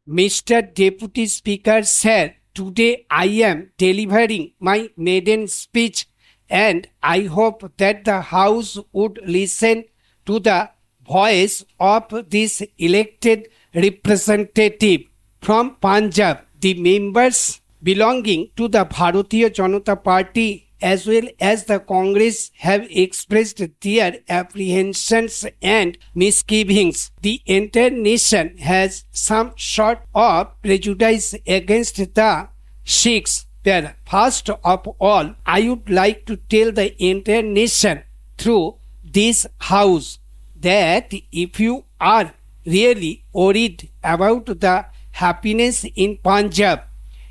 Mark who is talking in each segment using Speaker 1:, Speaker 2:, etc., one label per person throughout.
Speaker 1: Mr. Deputy Speaker, sir, today I am delivering my maiden speech and I hope that the House would listen to the voice of this elected representative from Punjab. The members belonging to the Bharatiya Janata Party as well as the Congress have expressed their apprehensions and misgivings. The entire nation has some sort of prejudice against the Sikhs. Well, first of all, I would like to tell the entire nation through this house that if you are really worried about the happiness in Punjab,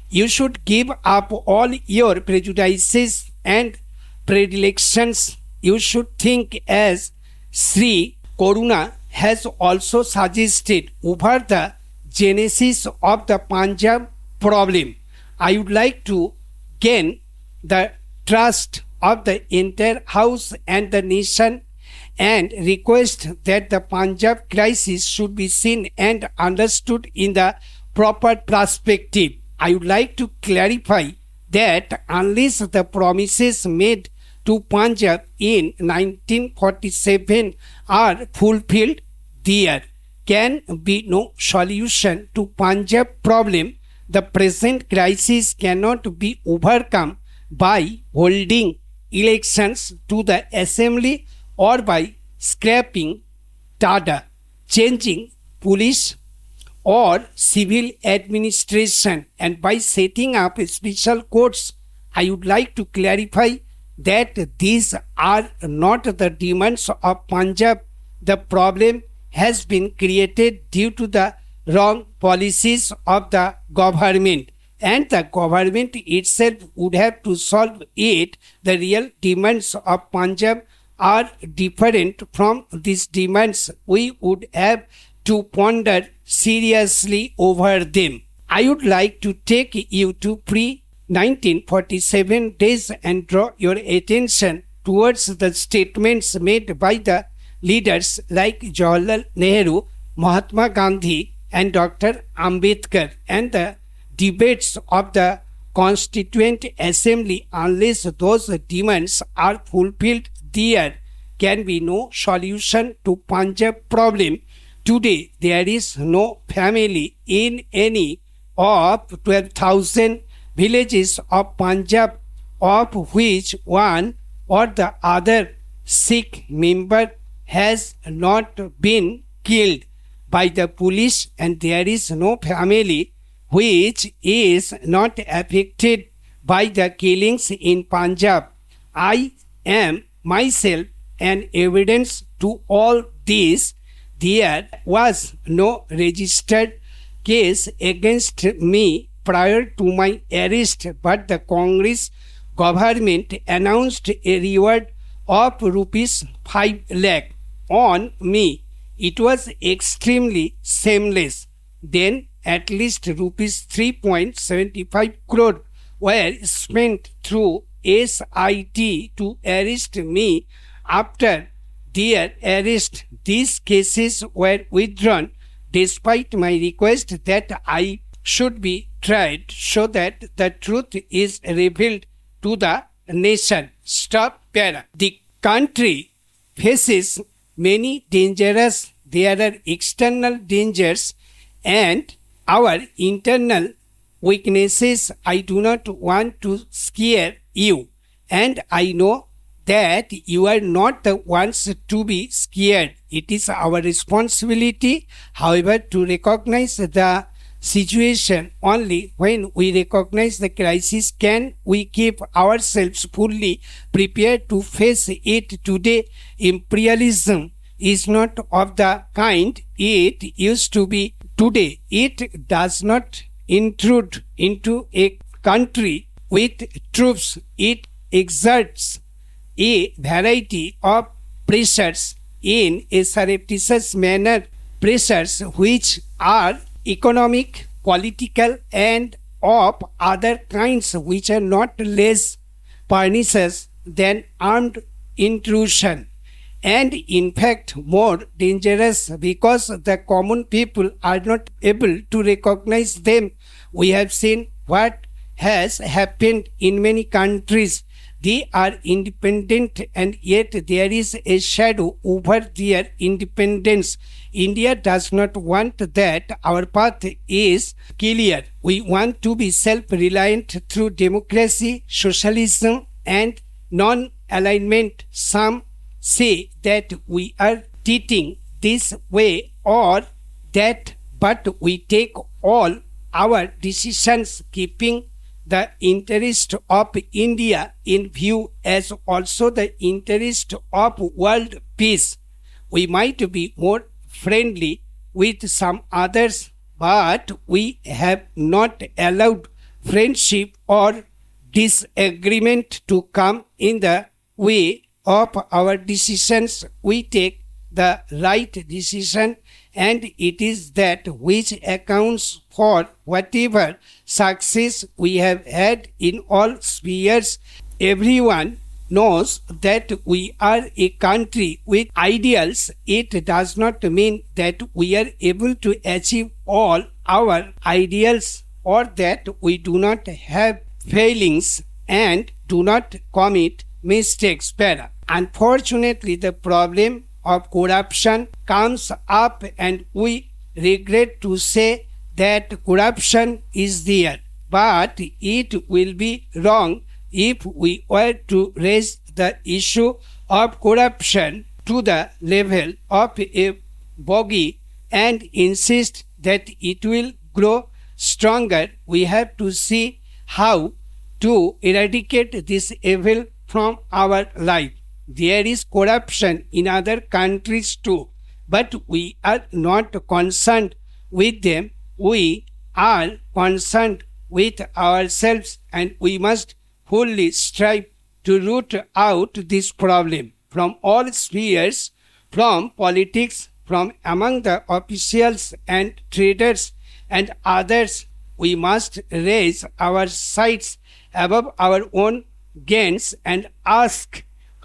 Speaker 1: you should give up all your prejudices and predilections. You should think as Sri Koruna has also suggested over the genesis of the Punjab problem. I would like to gain the trust of the entire house and the nation and request that the Punjab crisis should be seen and understood in the proper perspective. I would like to clarify that unless the promises made to Punjab in 1947 are fulfilled, there can be no solution to Punjab problem. The present crisis cannot be overcome by holding elections to the assembly or by scrapping TADA, changing police or civil administration, and by setting up special courts. I would like to clarify that these are not the demands of Punjab. The problem has been created due to the wrong policies of the government, and the government itself would have to solve it. The real demands of Punjab are different from these demands. We would have to ponder seriously over them. I would like to take you to pre-1947 days and draw your attention towards the statements made by the leaders like Jawaharlal Nehru, Mahatma Gandhi and Dr. Ambedkar, and the debates of the Constituent Assembly. Unless those demands are fulfilled, there can be no solution to Punjab problem. Today, there is no family in any of 12,000 villages of Punjab of which one or the other Sikh member has not been killed by the police, and there is no family which is not affected by the killings in Punjab. I am myself an evidence to all this. There was no registered case against me prior to my arrest, but the Congress government announced a reward of rupees 5 lakh on me. It was extremely shameless. Then at least rupees 3.75 crore were spent through SIT to arrest me. After their arrest, these cases were withdrawn despite my request that I should be tried so that the truth is revealed to the nation. Stop para. The country faces many dangers. There are external dangers and our internal weaknesses. I do not want to scare you, and I know that you are not the ones to be scared. It is our responsibility, however, to recognize the situation. Only when we recognize the crisis can we keep ourselves fully prepared to face it. Today, imperialism is not of the kind it used to be. Today, it does not intrude into a country with troops. It exerts a variety of pressures in a surreptitious manner, pressures which are economic, political and of other kinds, which are not less pernicious than armed intrusion. and in fact more dangerous because the common people are not able to recognize them. We have seen what has happened in many countries. They are independent and yet there is a shadow over their independence. India does not want that. Our path is clear. We want to be self-reliant through democracy, socialism and non-alignment. Some say that we are teaching this way or that, but we take all our decisions keeping the interest of India in view as also the interest of world peace. We might be more friendly with some others, but we have not allowed friendship or disagreement to come in the way of our decisions. We take the right decision, and it is that which accounts for whatever success we have had in all spheres. Everyone knows that we are a country with ideals. It does not mean that we are able to achieve all our ideals or that we do not have failings and do not commit mistakes. Unfortunately, the problem of corruption comes up, and we regret to say that corruption is there, but it will be wrong if we were to raise the issue of corruption to the level of a bogey and insist that it will grow stronger. We have to see how to eradicate this evil from our life. There is corruption in other countries too, but we are not concerned with them. We are concerned with ourselves, and we must fully strive to root out this problem from all spheres, from politics, from among the officials and traders and others. We must raise our sights above our own gains and ask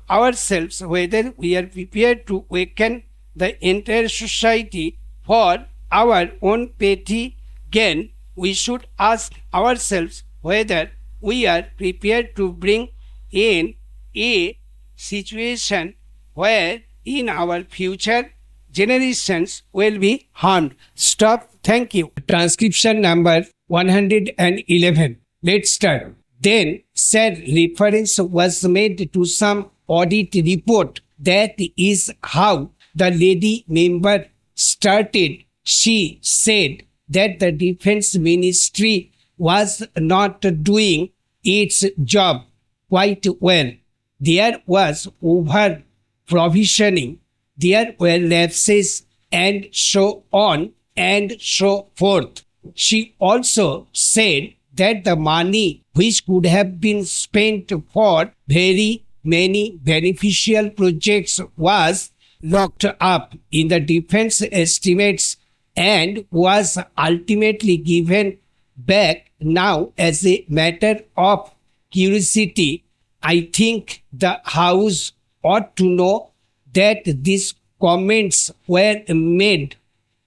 Speaker 1: ourselves whether we are prepared to awaken the entire society for our own petty gain. We should ask ourselves whether we are prepared to bring in a situation where in our future generations will be harmed. Stop. Thank you. Transcription number 111. Let's start. Then said reference was made to some audit report. That is how the lady member started. She said that the defense ministry was not doing its job quite well. There was over provisioning, there were lapses, and so on and so forth. She also said that the money which could have been spent for very many beneficial projects was locked up in the defense estimates and was ultimately given back. Now, as a matter of curiosity, I think the House ought to know that these comments were made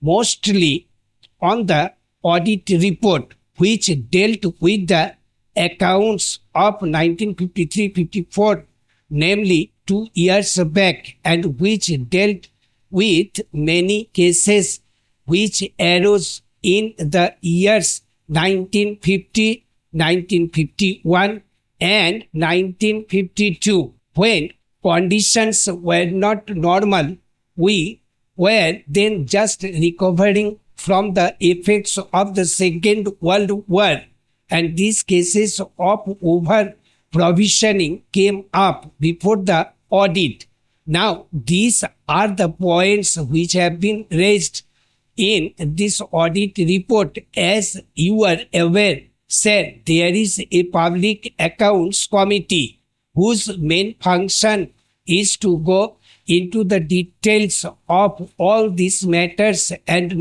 Speaker 1: mostly on the audit report which dealt with the accounts of 1953-54, namely 2 years back, and which dealt with many cases which arose in the years 1950, 1951 and 1952, when conditions were not normal. We were then just recovering from the effects of the Second World War, and these cases of over provisioning came up before the audit. Now, these are the points which have been raised in this audit report. As you are aware, sir, there is a public accounts committee whose main function is to go into the details of all these matters and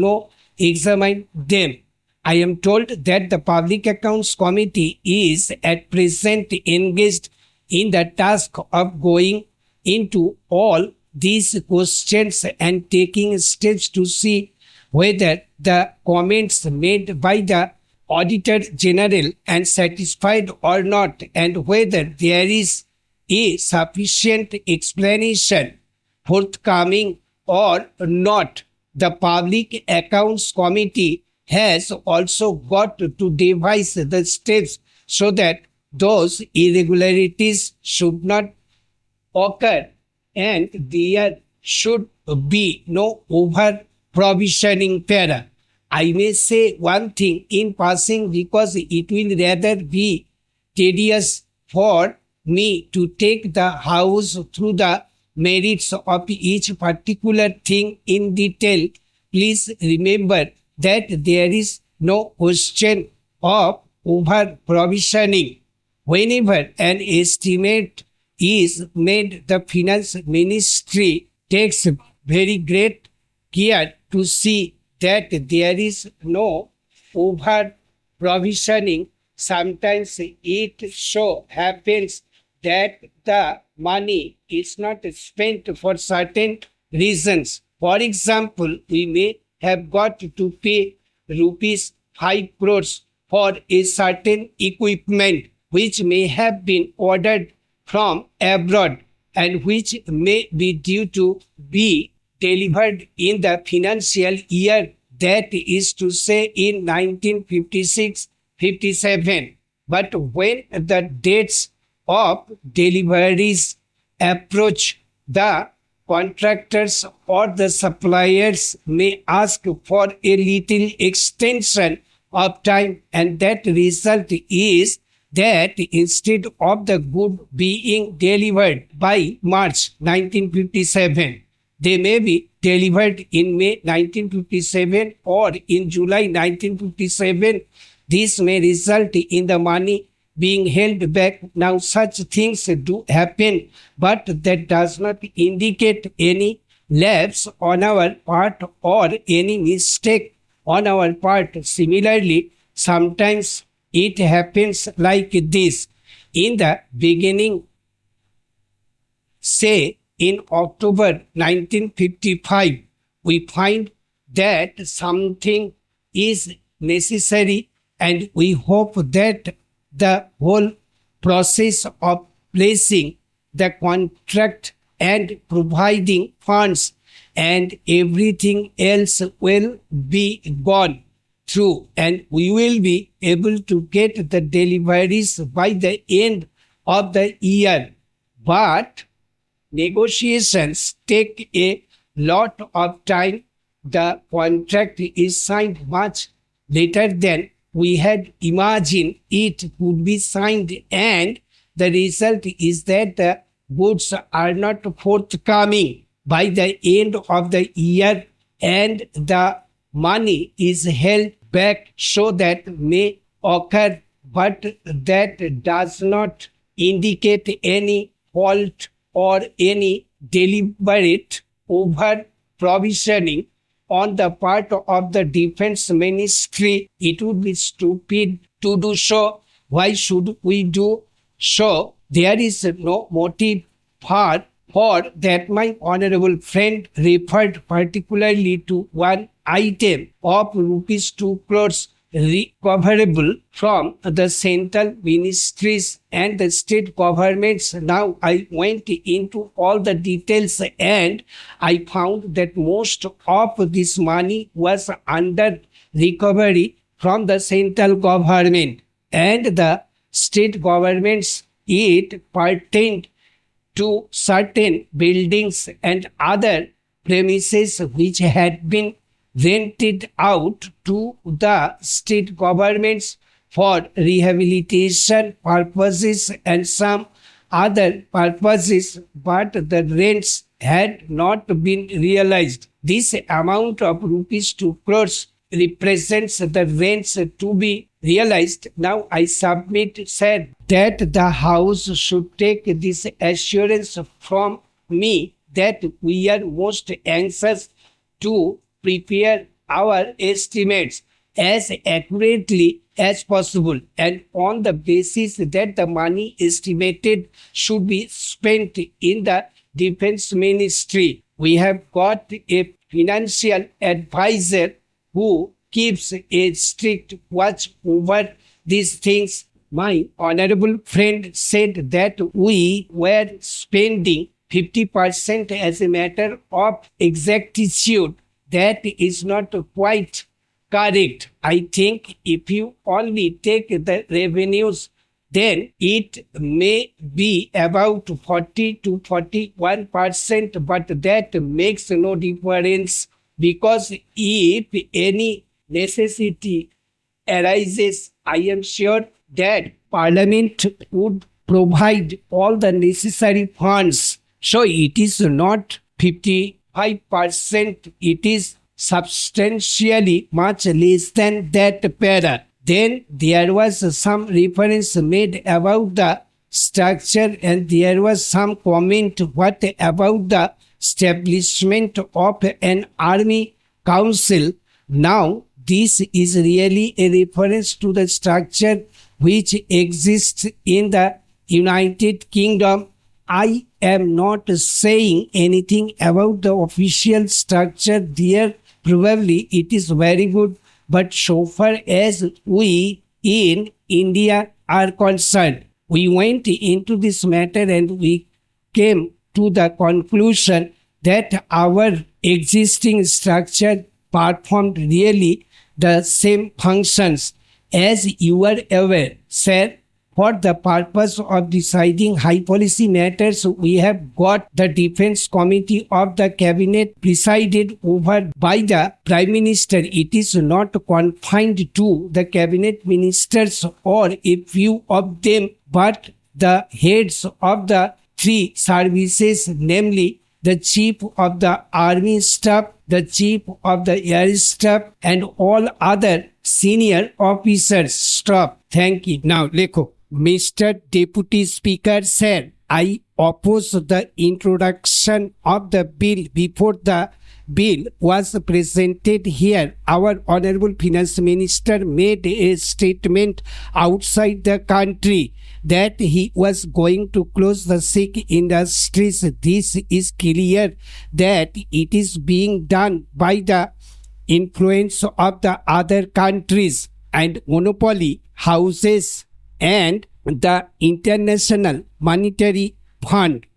Speaker 1: examine them. I am told that the Public Accounts Committee is at present engaged in the task of going into all these questions and taking steps to see whether the comments made by the Auditor General are satisfied or not, and whether there is a sufficient explanation forthcoming or not. The Public Accounts Committee has also got to devise the steps so that those irregularities should not occur, and there should be no over provisioning para. I may say one thing in passing because it will rather be tedious for me to take the House through the merits of each particular thing in detail. Please remember that there is no question of over provisioning. Whenever an estimate is made, the Finance Ministry takes very great care to see that there is no over provisioning. Sometimes it so happens that the money is not spent for certain reasons. For example, we may have got to pay rupees 5 crores for a certain equipment which may have been ordered from abroad and which may be due to be delivered in the financial year, that is to say in 1956-57. But when the dates of deliveries approach, the contractors or the suppliers may ask for a little extension of time, and that result is that instead of the good being delivered by March 1957, they may be delivered in May 1957 or in July 1957. This may result in the money being held back. Now, such things do happen, but that does not indicate any lapse on our part or any mistake on our part. Similarly, sometimes it happens like this. In the beginning, say in October 1955, we find that something is necessary, and we hope that the whole process of placing the contract and providing funds and everything else will be gone through, and we will be able to get the deliveries by the end of the year. But negotiations take a lot of time. The contract is signed much later than we had imagined it would be signed, and the result is that the goods are not forthcoming by the end of the year, and the money is held back. So that may occur, but that does not indicate any fault or any deliberate over provisioning on the part of the Defense Ministry. It would be stupid to do so. Why should we do so? There is no motive for that. My honorable friend referred particularly to one item of rupees 2 crores recoverable from the central ministries and the state governments. Now, I went into all the details and I found that most of this money was under recovery from the central government, and the state governments. It pertained to certain buildings and other premises which had been rented out to the state governments for rehabilitation purposes and some other purposes, but the rents had not been realized. This amount of rupees 2 crores represents the rents to be realized. Now, I submit, said that the House should take this assurance from me that we are most anxious to prepare our estimates as accurately as possible, and on the basis that the money estimated should be spent in the Defense Ministry. We have got a financial advisor who keeps a strict watch over these things. My honorable friend said that we were spending 50% as a matter of exactitude. That is not quite correct. I think if you only take the revenues, then it may be about 40 to 41%, but that makes no difference, because if any necessity arises, I am sure that Parliament would provide all the necessary funds. So it is not 55%, it is substantially much less than that para. Then there was some reference made about the structure, and there was some comment what about the establishment of an army council. Now this is really a reference to the structure which exists in the United Kingdom. I am not saying anything about the official structure there. Probably it is very good, but so far as we in India are concerned, we went into this matter and we came to the conclusion that our existing structure performed really the same functions. As you are aware, sir, for the purpose of deciding high policy matters, we have got the Defense Committee of the Cabinet presided over by the Prime Minister. It is not confined to the Cabinet Ministers or a few of them, but the heads of the three services, namely the Chief of the Army Staff, the Chief of the Air Staff, and all other senior officers. Stop. Thank you. Now, Lekho. Mr. Deputy Speaker, sir, I oppose the introduction of the bill before the bill was presented here. Our Honorable Finance Minister made a statement outside the country that he was going to close the Sikh industries. This is clear that it is being done by the influence of the other countries and monopoly houses and the International Monetary Fund.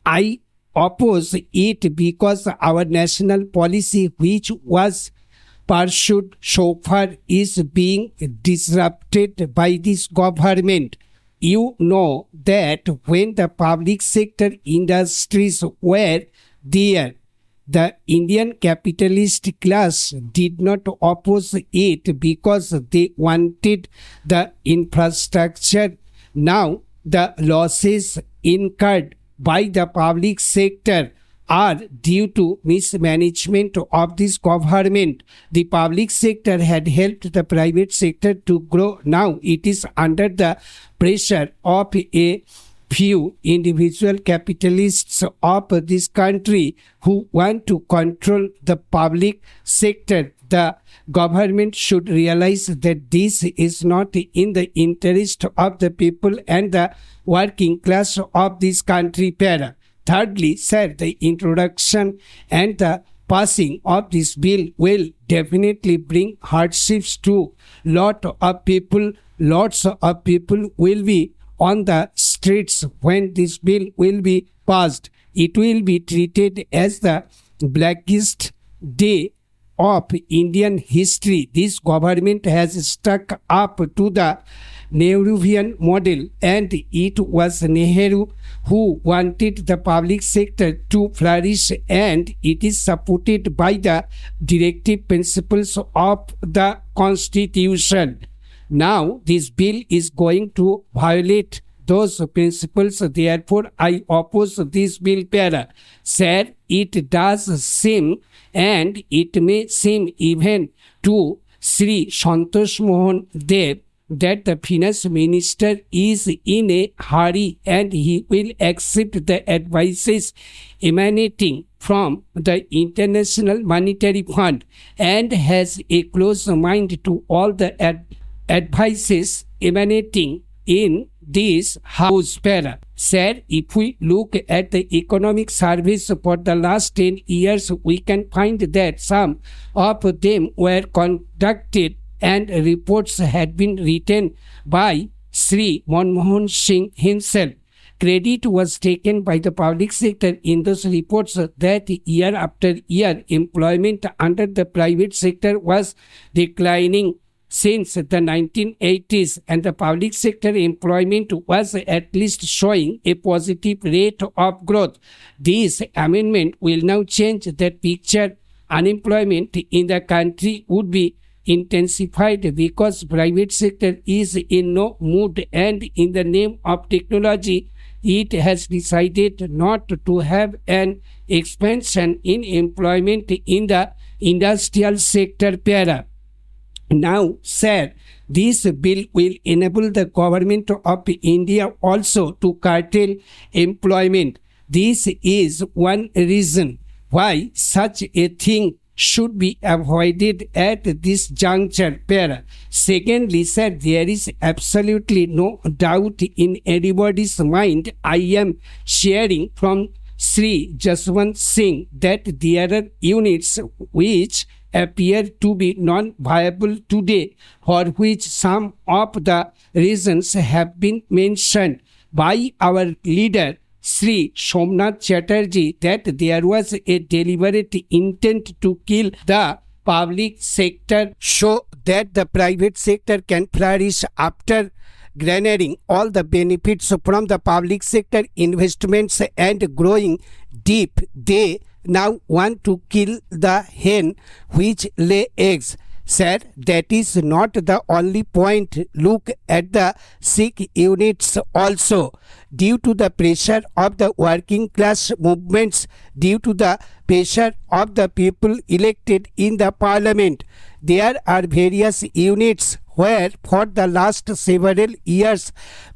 Speaker 1: I oppose it because our national policy, which was pursued so far, is being disrupted by this government. You know that when the public sector industries were there, the Indian capitalist class did not oppose it because they wanted the infrastructure. Now, the losses incurred by the public sector are due to mismanagement of this government. The public sector had helped the private sector to grow. Now it is under the pressure of a few individual capitalists of this country who want to control the public sector. The government should realize that this is not in the interest of the people and the working class of this country. Para. Thirdly, sir, the introduction and the passing of this bill will definitely bring hardships to lot of people. Lots of people will be on the streets when this bill will be passed. It will be treated as the blackest day of Indian history. This government has stuck up to the Nehruvian model, and it was Nehru who wanted the public sector to flourish, and it is supported by the directive principles of the Constitution. Now, this bill is going to violate those principles. Therefore, I oppose this bill. Para. Sir, it does seem, and it may seem even to Sri Santosh Mohan Dev, that the finance minister is in a hurry and he will accept the advices emanating from the International Monetary Fund and has a close mind to all the advices emanating in this house para. Sir, if we look at the economic surveys for the last 10 years, we can find that some of them were conducted and reports had been written by Sri Manmohan Singh himself. Credit was taken by the public sector in those reports that year after year employment under the private sector was declining since the 1980s, and the public sector employment was at least showing a positive rate of growth. This amendment will now change that picture. Unemployment in the country would be intensified because private sector is in no mood, and in the name of technology it has decided not to have an expansion in employment in the industrial sector para. Now, sir, this bill will enable the government of India also to curtail employment. This is one reason why such a thing should be avoided at this juncture para. Secondly, sir, there is absolutely no doubt in anybody's mind. I am sharing from Sri Jaswant Singh that there are units which appear to be non-viable today, for which some of the reasons have been mentioned by our leader Sri Somnath Chatterjee, that there was a deliberate intent to kill the public sector so that the private sector can flourish after garnering all the benefits from the public sector investments and growing deep. They now want to kill the hen which lay eggs. Sir, that is not the only point. Look at the Sikh units also. Due to the pressure of the working class movements, due to the pressure of the people elected in the parliament, there are various units where for the last several years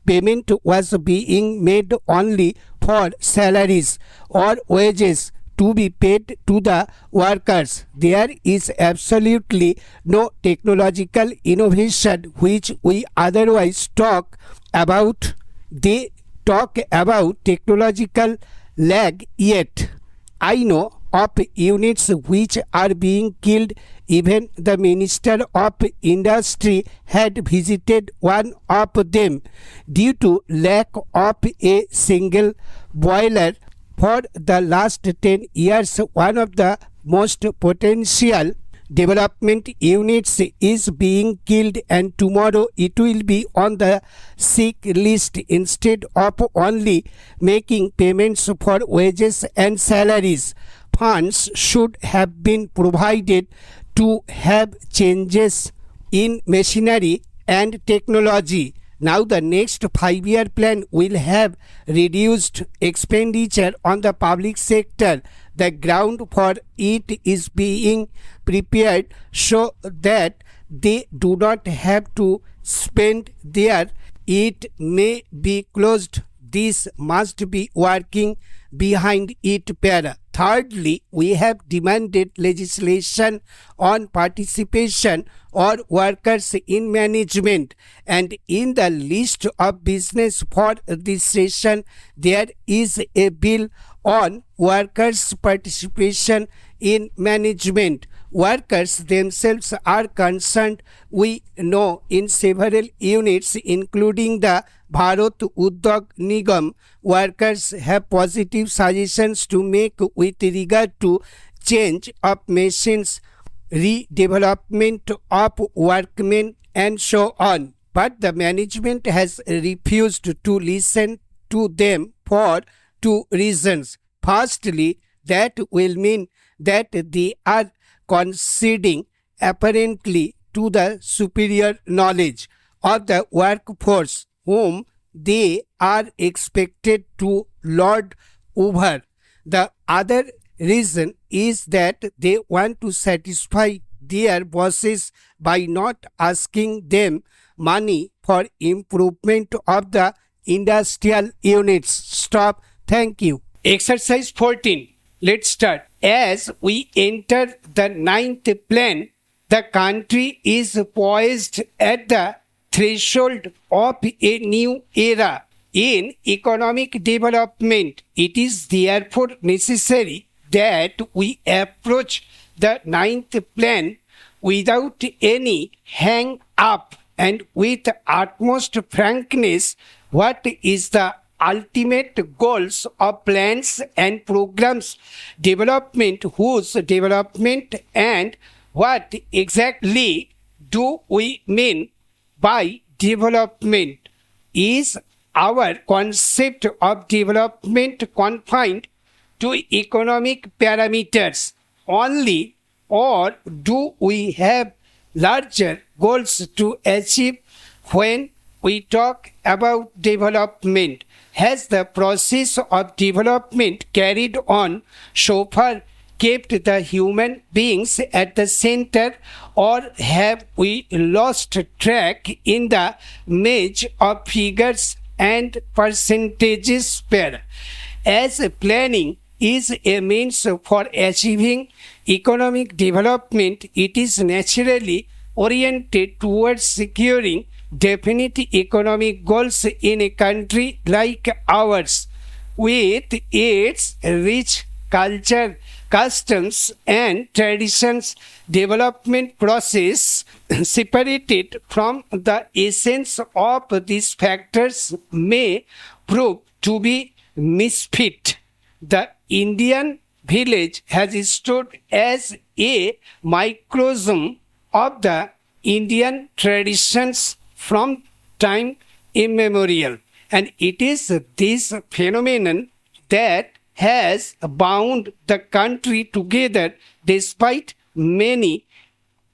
Speaker 1: payment was being made only for salaries or wages to be paid to the workers. There is absolutely no technological innovation which we otherwise talk about. They talk about technological lag, yet I know of units which are being killed. Even the Minister of Industry had visited one of them due to lack of a single boiler. For the last 10 years, one of the most potential development units is being killed, and tomorrow it will be on the sick list. Instead of only making payments for wages and salaries, funds should have been provided to have changes in machinery and technology. Now the next 5-year plan will have reduced expenditure on the public sector. The ground for it is being prepared so that they do not have to spend there. It may be closed. This must be working behind it para. Thirdly, we have demanded legislation on participation or workers in management, and in the list of business for this session there is a bill on workers' participation in management. Workers themselves are concerned. We know in several units including the Bharat Udyog Nigam, workers have positive suggestions to make with regard to change of machines, redevelopment of workmen and so on. But the management has refused to listen to them for two reasons. Firstly, that will mean that they are conceding apparently to the superior knowledge of the workforce whom they are expected to lord over. The other reason is that they want to satisfy their bosses by not asking them money for improvement of the industrial units. Stop. Thank you. Exercise 14. Let's start. As we enter the 9th plan, the country is poised at the threshold of a new era in economic development. It is therefore necessary that we approach the ninth plan without any hang up and with utmost frankness. What is the ultimate goals of plans and programs development, whose development, and what exactly do we mean by development? Is our concept of development confined to economic parameters only, or do we have larger goals to achieve when we talk about development? Has the process of development carried on so far kept the human beings at the center, or have we lost track in the maze of figures and percentages pair? As planning is a means for achieving economic development, it is naturally oriented towards securing definite economic goals in a country like ours, with its rich culture, customs and traditions. Development process separated from the essence of these factors may prove to be misfit. The Indian village has stood as a microcosm of the Indian traditions from time immemorial, and it is this phenomenon that has bound the country together despite many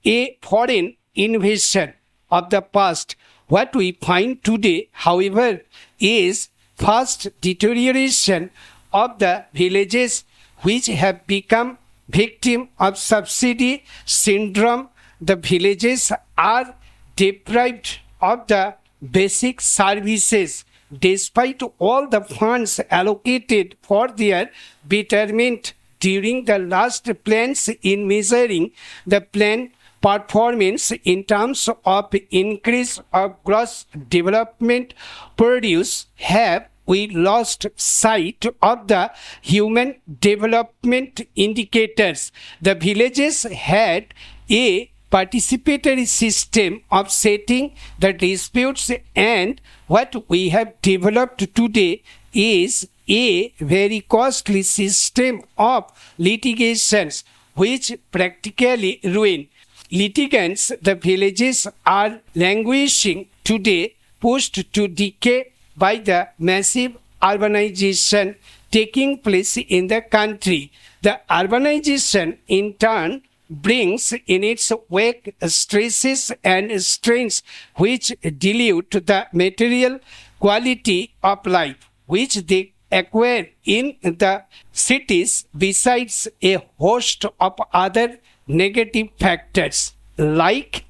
Speaker 1: a foreign invasion of the past. What we find today, however, is fast deterioration of the villages, which have become victim of subsidy syndrome. The villages are deprived of the basic services despite all the funds allocated for their betterment during the last plans. In measuring the plan performance in terms of increase of gross development produce, have we lost sight of the human development indicators? The villages had a participatory system of settling the disputes, and what we have developed today is a very costly system of litigations which practically ruin litigants. The villages are languishing today, pushed to decay by the massive urbanization taking place in the country. The urbanization in turn brings in its wake stresses and strains which dilute the material quality of life which they acquire in the cities, besides a host of other negative factors like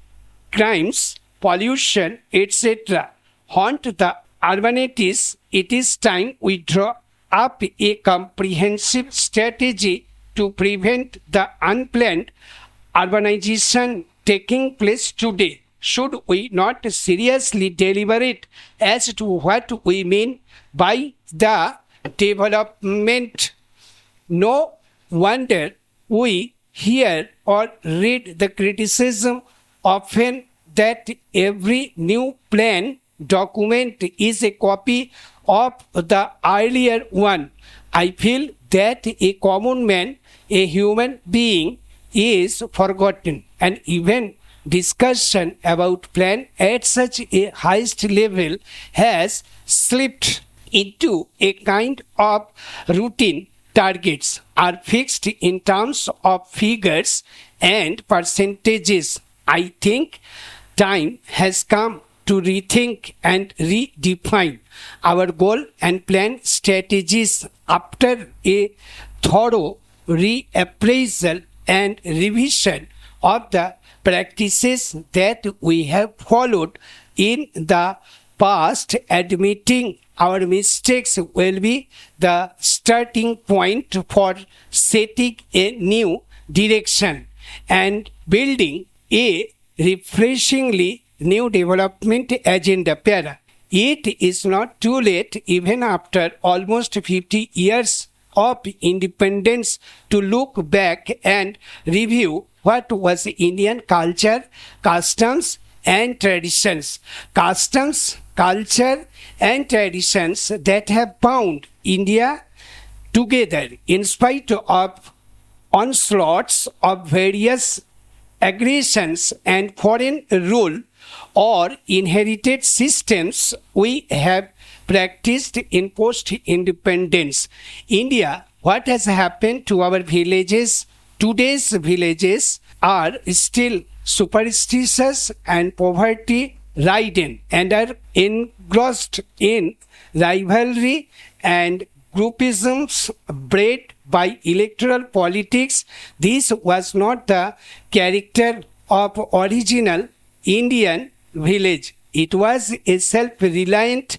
Speaker 1: crimes, pollution, etc. haunt the urbanities. It is time we draw up a comprehensive strategy to prevent the unplanned urbanization taking place today. Should we not seriously deliberate as to what we mean by the development? No wonder we hear or read the criticism often that every new plan document is a copy of the earlier one. I feel that a common man, a human being, is forgotten, and even discussion about plan at such a highest level has slipped into a kind of routine. Targets are fixed in terms of figures and percentages. I think time has come to rethink and redefine our goal and plan strategies after a thorough reappraisal and revision of the practices that we have followed in the past. Admitting our mistakes will be the starting point for setting a new direction and building a refreshingly new development agenda. Para. It is not too late, even after almost 50 years of independence, to look back and review what was Indian culture, customs, and traditions. Customs, culture, and traditions that have bound India together in spite of onslaughts of various aggressions and foreign rule or inherited systems we have practiced in post-independence. India, what has happened to our villages? Today's villages are still superstitious and poverty-ridden and are engrossed in rivalry and groupisms bred by electoral politics. This was not the character of original Indian village. It was a self-reliant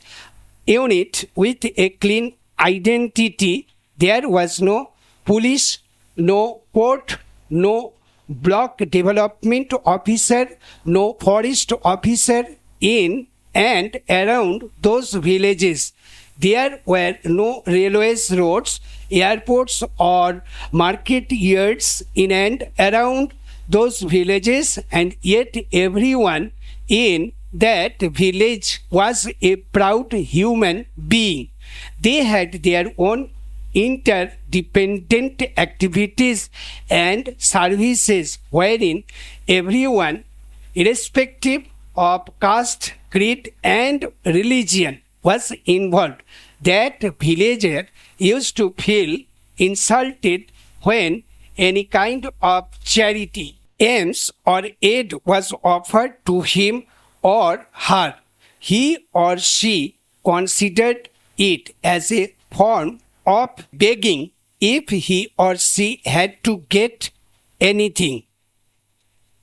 Speaker 1: unit with a clean identity. There was no police, no court, no block development officer, no forest officer in and around those villages. There were no railways, roads, airports, or market yards in and around those villages, and yet everyone in that village was a proud human being. They had their own interdependent activities and services wherein everyone, irrespective of caste, creed, and religion, was involved. That villager used to feel insulted when any kind of charity, alms, or aid was offered to him or her. He or she considered it as a form of begging if he or she had to get anything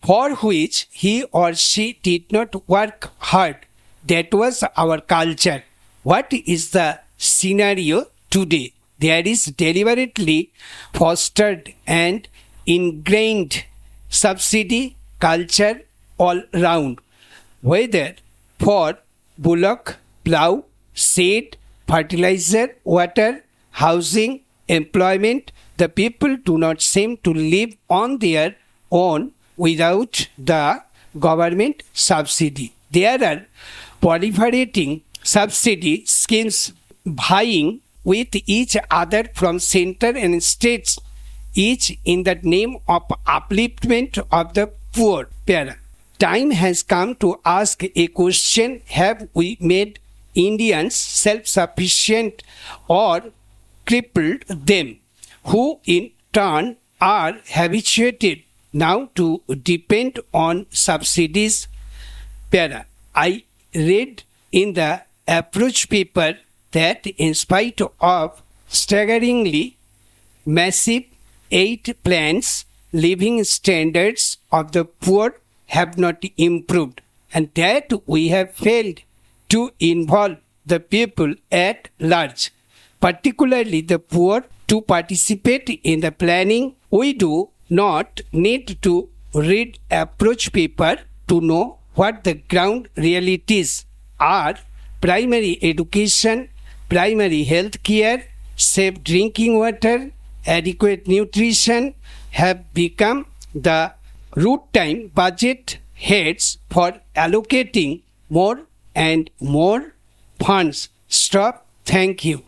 Speaker 1: for which he or she did not work hard. That was our culture. What is the scenario today? There is deliberately fostered and ingrained subsidy culture all round, whether for bullock, plough, seed, fertilizer, water, housing, employment. The people do not seem to live on their own without the government subsidy. There are proliferating subsidy schemes vying with each other from center and states, each in the name of upliftment of the poor. Para. Time has come to ask a question: have we made Indians self-sufficient or crippled them, who in turn are habituated now to depend on subsidies? Para. I read in the approach paper that in spite of staggeringly massive aid plans, living standards of the poor have not improved, and that we have failed to involve the people at large, particularly the poor, to participate in the planning. We do not need to read approach paper to know what the ground realities are. Primary education, primary health care, safe drinking water, adequate nutrition have become the routine budget heads for allocating more and more funds. Stop. Thank you.